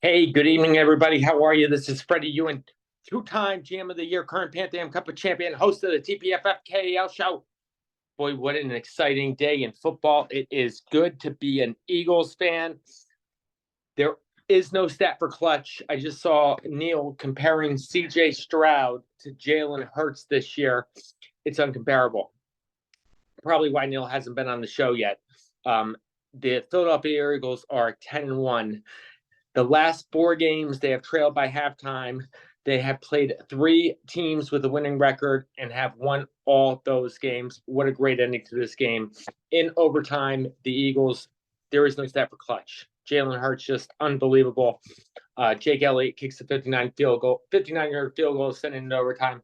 Hey, good evening, everybody. How are you? This is Freddie Ewan, two-time GM of the Year, current Pan Am Cup of Champion, host of the TPFFKAL show. Boy, what an exciting day in football. It is good to be an Eagles fan. There is no stat for clutch. I just saw Neil comparing C.J. Stroud to Jalen Hurts this year. It's uncomparable. Probably why Neil hasn't been on the show yet. The Philadelphia Eagles are 10-1. The last four games, they have trailed by halftime. They have played three teams with a winning record and have won all those games. What a great ending to this game. In overtime, the Eagles, there is no stat for clutch. Jalen Hurts, just unbelievable. Jake Elliott kicks a 59-yard field goal, sending it to overtime.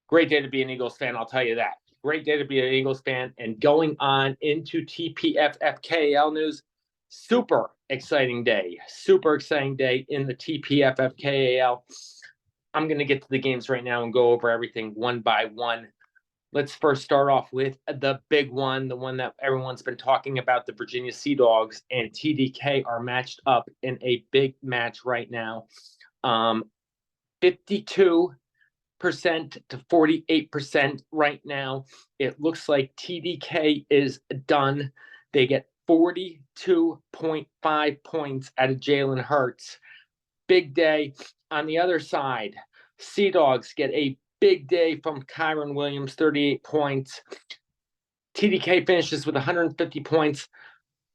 Great day to be an Eagles fan, I'll tell you that. Great day to be an Eagles fan. And going on into TPFFKAL news, super exciting day in the TPFFKAL. I'm going to get to the games right now and go over everything one by one. Let's first start off with the big one, the one that everyone's been talking about. The Virginia Sea Dogs and TDK are matched up in a big match right now. 52% to 48% right now. It looks like TDK is done. They get 42.5 points out of Jalen Hurts. Big day. On the other side, Sea Dogs get a big day from Kyron Williams, 38 points. TDK finishes with 150 points.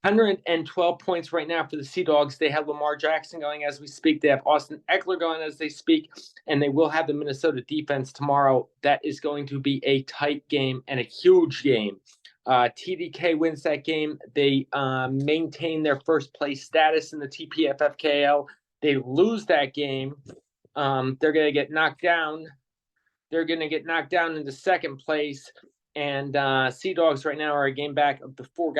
112 points right now for the Sea Dogs. They have Lamar Jackson going as we speak. They have Austin Eckler going as they speak. And they will have the Minnesota defense tomorrow. That is going to be a tight game and a huge game. TDK wins that game. They maintain their first place status in the TPFFKL. They lose that game. They're going to get knocked down. They're going to get knocked down into second place. And Sea Dogs right now are a game back of the four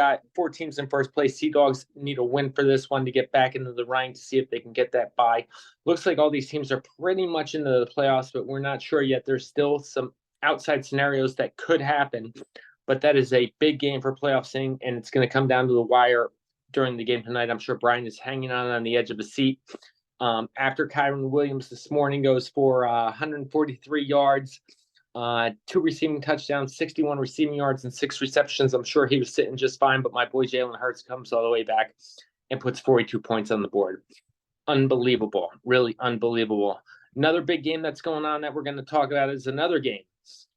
teams in first place. Sea Dogs need a win for this one to get back into the running to see if they can get that bye. Looks like all these teams are pretty much into the playoffs, but we're not sure yet. There's still some outside scenarios that could happen. But that is a big game for playoff sync, and it's going to come down to the wire during the game tonight. I'm sure Brian is hanging on the edge of a seat. After Kyron Williams this morning goes for 143 yards, 2 receiving touchdowns, 61 receiving yards, and 6 receptions. I'm sure he was sitting just fine, but my boy Jalen Hurts comes all the way back and puts 42 points on the board. Unbelievable. Really unbelievable. Another big game that's going on that we're going to talk about is another game.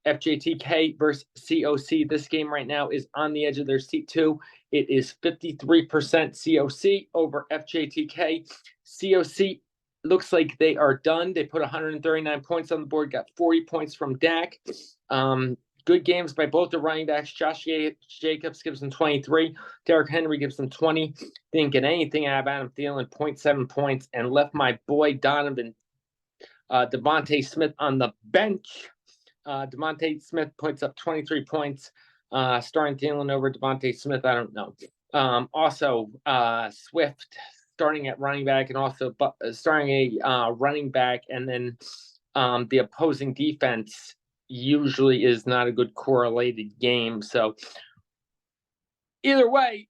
FJTK versus COC. This game right now is on the edge of their seat too. It is 53% COC over FJTK. COC looks like they are done. They put 139 points on the board, got 40 points from Dak. Good games by both the running backs. Josh Jacobs gives them 23. Derrick Henry gives them 20. Didn't get anything out of Adam Thielen, 0.7 points, and left my boy Devontae Smith on the bench. Devontae Smith puts up 23 points. Starting Thielen over Devontae Smith, I don't know. Also, Swift starting at running back and also starting a running back, and then the opposing defense usually is not a good correlated game. So either way,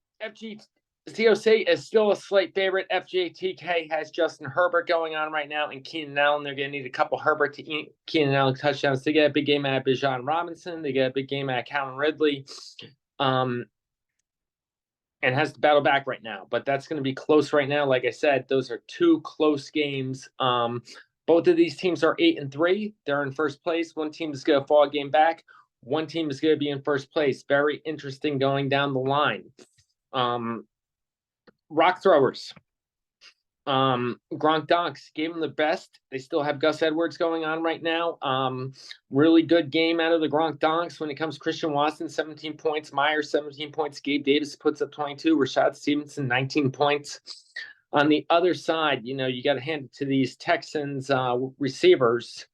COC is still a slight favorite. FJTK has Justin Herbert going on right now, and Keenan Allen. They're going to need a couple Herbert to Keenan Allen touchdowns. They get a big game out of Bijan Robinson. They get a big game out of Calvin Ridley. And has to battle back right now. But that's going to be close right now. Like I said, those are two close games. Both of these teams are 8-3. They're in first place. One team is going to fall a game back. One team is going to be in first place. Very interesting going down the line. Rock throwers. Gronk Donks gave them the best. They still have Gus Edwards going on right now. Really good game out of the Gronk Donks when it comes to Christian Watson, 17 points. Myers, 17 points. Gabe Davis puts up 22. Rashad Stevenson, 19 points. On the other side, you got to hand it to these Texans receivers.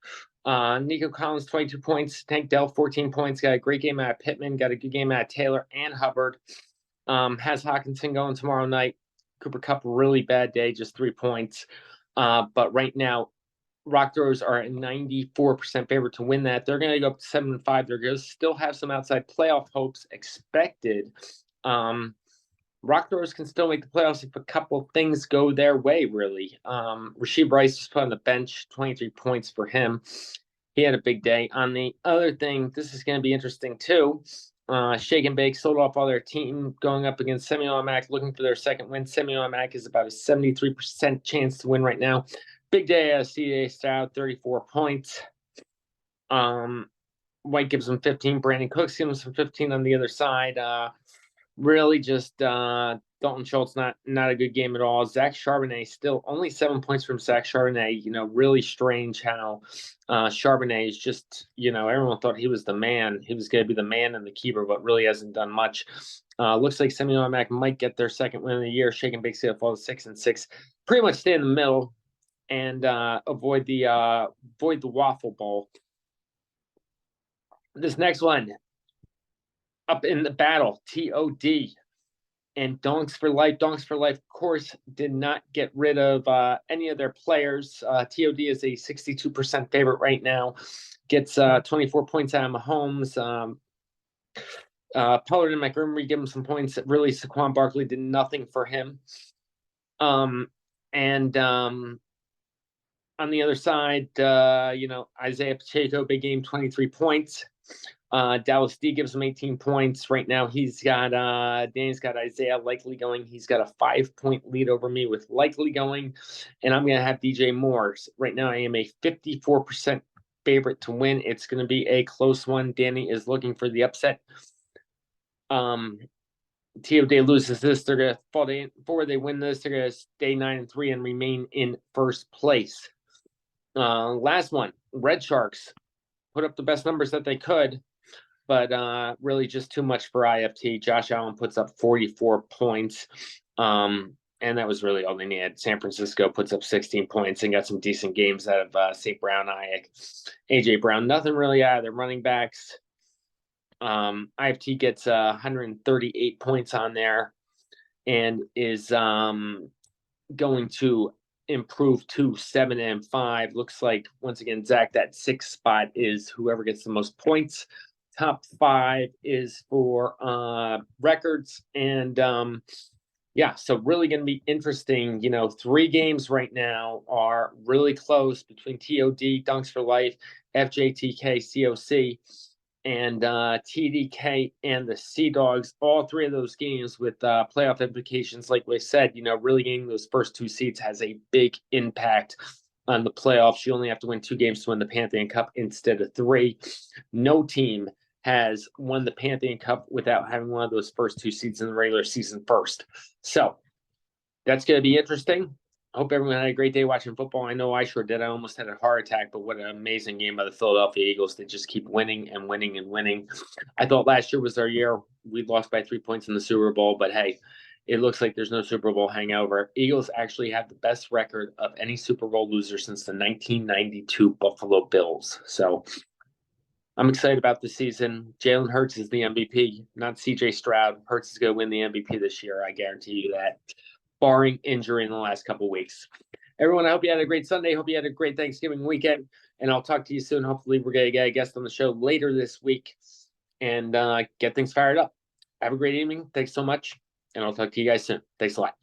Nico Collins, 22 points. Tank Dell, 14 points. Got a great game out of Pittman. Got a good game out of Taylor and Hubbard. Has Hawkinson going tomorrow night. Cooper Kupp, really bad day, just 3 points. But right now, Rock Throwers are a 94% favorite to win that. They're going to go up to 7-5. They're going to still have some outside playoff hopes expected. Rock Throwers can still make the playoffs if a couple of things go their way, really. Rasheed Rice was put on the bench, 23 points for him. He had a big day. On the other thing, this is going to be interesting too. Shake and Bake sold off all their team going up against semi-automatic, looking for their second win. Semi-automatic is about a 73% chance to win right now. Big day out of CJ Stroud, 34 points. White gives him 15. Brandon Cooks gives him 15 on the other side. Really just Dalton Schultz, not a good game at all. Zach Charbonnet still only 7 points from Zach Charbonnet. Really strange how Charbonnet is just, everyone thought he was the man. He was going to be the man and the keeper, but really hasn't done much. Looks like semi-automatic might get their second win of the year. Shake and Bake Sale falls 6-6. Pretty much stay in the middle and avoid the Waffle Bowl. This next one, up in the battle, TOD and Donks for Life. Donks for Life, of course, did not get rid of any of their players. TOD is a 62% favorite right now. Gets 24 points out of Mahomes. Pollard and Montgomery give him some points. Really, Saquon Barkley did nothing for him. On the other side, Isaiah Pacheco, big game, 23 points. Dallas D gives him 18 points. Right now, he's got Danny's got Isaiah likely going. He's got a 5-point lead over me with likely going, and I'm going to have DJ Moore. Right now, I am a 54% favorite to win. It's going to be a close one. Danny is looking for the upset. TOD loses this, they're going to fall forward. They win this, they're going to stay 9-3 and remain in first place. Last one, Red Sharks put up the best numbers that they could, but really just too much for IFT. Josh Allen puts up 44 points, and that was really all they needed. San Francisco puts up 16 points and got some decent games out of St. Brown, Ayuk, AJ Brown. Nothing really out of their running backs. IFT gets 138 points on there and is going to improve to 7-5. Looks like, once again, Zach, that 6th spot is whoever gets the most points. Top 5 is for records. And so really going to be interesting. 3 games right now are really close between TOD, Dunks for Life, FJTK, COC, and TDK and the Sea Dogs. All 3 of those games with playoff implications. Like we said, really getting those first 2 seeds has a big impact on the playoffs. You only have to win 2 games to win the Pantheon Cup instead of 3. No team has won the Pantheon Cup without having one of those first 2 seeds in the regular season first. So that's going to be interesting. I hope everyone had a great day watching football. I know I sure did. I almost had a heart attack, but what an amazing game by the Philadelphia Eagles. They just keep winning and winning and winning. I thought last year was our year. We lost by 3 points in the Super Bowl, but hey, it looks like there's no Super Bowl hangover. Eagles actually have the best record of any Super Bowl loser since the 1992 Buffalo Bills. So I'm excited about the season. Jalen Hurts is the MVP, not CJ Stroud. Hurts is going to win the MVP this year. I guarantee you that, barring injury in the last couple of weeks. Everyone, I hope you had a great Sunday. Hope you had a great Thanksgiving weekend. And I'll talk to you soon. Hopefully, we're going to get a guest on the show later this week and get things fired up. Have a great evening. Thanks so much. And I'll talk to you guys soon. Thanks a lot.